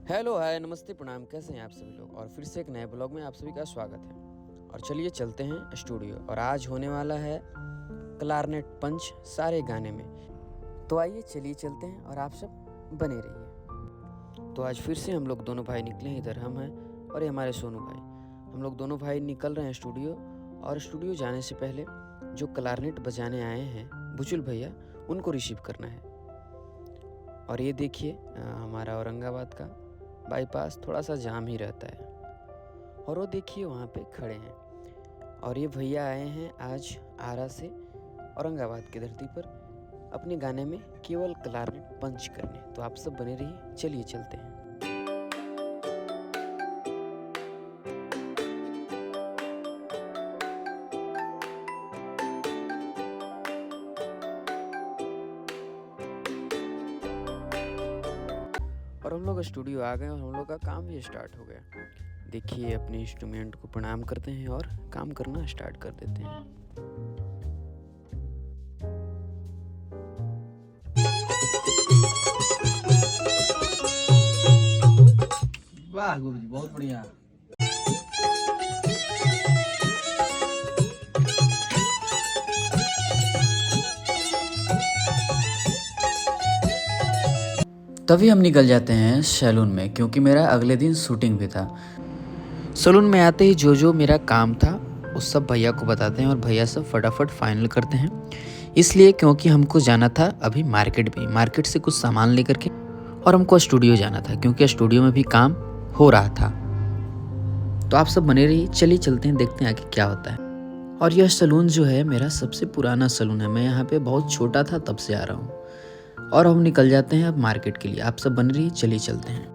Hello hi नमस्ते प्रणाम, कैसे हैं आप सभी लोग। और फिर से एक नए ब्लॉग में आप सभी का स्वागत है। और चलिए चलते हैं स्टूडियो। और आज होने वाला है क्लारनेट पंच सारे गाने में। तो आइए चलिए चलते हैं और आप सब बने रहिए। तो आज फिर से हम लोग दोनों भाई निकले हैं। इधर हम हैं और ये हमारे सोनू भाई। हम लोग दोनों भाई निकल रहे हैं स्टूडियो। और स्टूडियो जाने से पहले जो क्लारनेट बजाने आए हैं बुचुल भैया, उनको रिसीव करना है। और ये देखिए हमारा औरंगाबाद का बाईपास थोड़ा सा जाम ही रहता है। और वो देखिए वहाँ पे खड़े हैं। और ये भैया आए हैं आज आरा से औरंगाबाद की धरती पर अपने गाने में केवल क्लारनेट पंच करने। तो आप सब बने रहिए, चलिए चलते हैं। और हम लोग स्टूडियो आ गए और हम लोग का काम भी स्टार्ट हो गया। देखिए अपने इंस्ट्रूमेंट को प्रणाम करते हैं और काम करना स्टार्ट कर देते हैं। वाह गुरुजी, बहुत बढ़िया। तभी हम निकल जाते हैं सैलून में, क्योंकि मेरा अगले दिन शूटिंग भी था। सैलून में आते ही जो मेरा काम था उस सब भैया को बताते हैं और भैया सब फटाफट फाइनल करते हैं। इसलिए क्योंकि हमको जाना था अभी मार्केट से कुछ सामान लेकर के, और हमको स्टूडियो जाना था क्योंकि स्टूडियो में भी काम हो रहा था। तो आप सब बने रहिए, चलिए चलते हैं, देखते हैं आगे क्या होता है। और यह सैलून जो है मेरा सबसे पुराना सैलून है। मैं यहाँ पे बहुत छोटा था तब से आ रहा हूँ। और हम निकल जाते हैं अब मार्केट के लिए। आप सब बन रही, चलिए चलते हैं।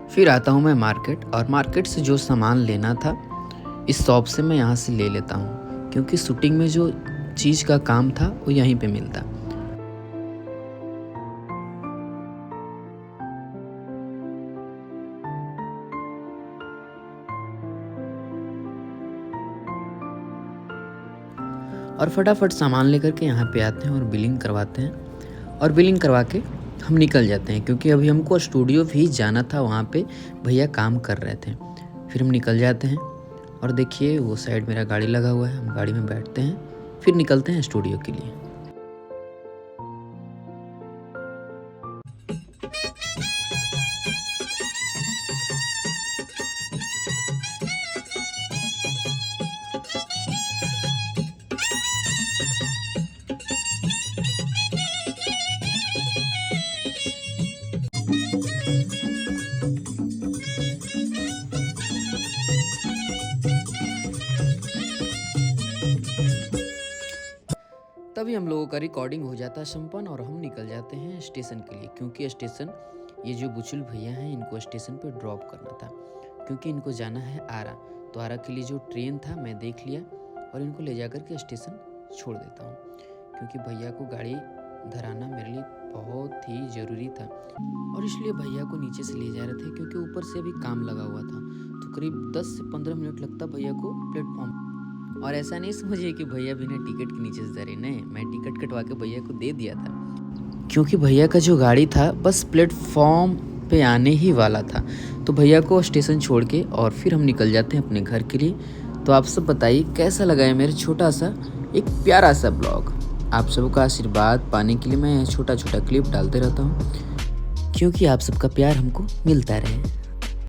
फिर आता हूँ मैं मार्केट, और मार्केट से जो सामान लेना था इस शॉप से मैं यहाँ से ले लेता हूँ, क्योंकि शूटिंग में जो चीज़ का काम था वो यहीं पे मिलता। और फटाफट सामान लेकर के यहाँ पे आते हैं और बिलिंग करवाते हैं। और बिलिंग करवा के हम निकल जाते हैं, क्योंकि अभी हमको स्टूडियो भी जाना था, वहाँ पे भैया काम कर रहे थे। फिर हम निकल जाते हैं और देखिए वो साइड मेरा गाड़ी लगा हुआ है। हम गाड़ी में बैठते हैं, फिर निकलते हैं स्टूडियो के लिए। तभी हम लोगों का रिकॉर्डिंग हो जाता है संपन्न और हम निकल जाते हैं स्टेशन के लिए, क्योंकि स्टेशन ये जो बुचुल भैया हैं इनको स्टेशन पे ड्रॉप करना था, क्योंकि इनको जाना है आरा। तो आरा के लिए जो ट्रेन था मैं देख लिया और इनको ले जाकर के स्टेशन छोड़ देता हूँ, क्योंकि भैया को गाड़ी धराना मेरे लिए बहुत ही ज़रूरी था। और इसलिए भैया को नीचे से ले जा रहे थे, क्योंकि ऊपर से अभी काम लगा हुआ था। तो करीब 10 से 15 मिनट लगता भैया को प्लेटफॉर्म। और ऐसा नहीं समझिए कि भैया बिना टिकट के नीचे से डरे, नहीं, मैं टिकट कटवा के भैया को दे दिया था, क्योंकि भैया का जो गाड़ी था बस प्लेटफॉर्म पे आने ही वाला था। तो भैया को स्टेशन छोड़ के और फिर हम निकल जाते हैं अपने घर के लिए। तो आप सब बताइए कैसा लगा है मेरा छोटा सा एक प्यारा सा ब्लॉग। आप सबका आशीर्वाद पाने के लिए मैं छोटा छोटा क्लिप डालते रहता हूँ, क्योंकि आप सबका प्यार हमको मिलता रहे।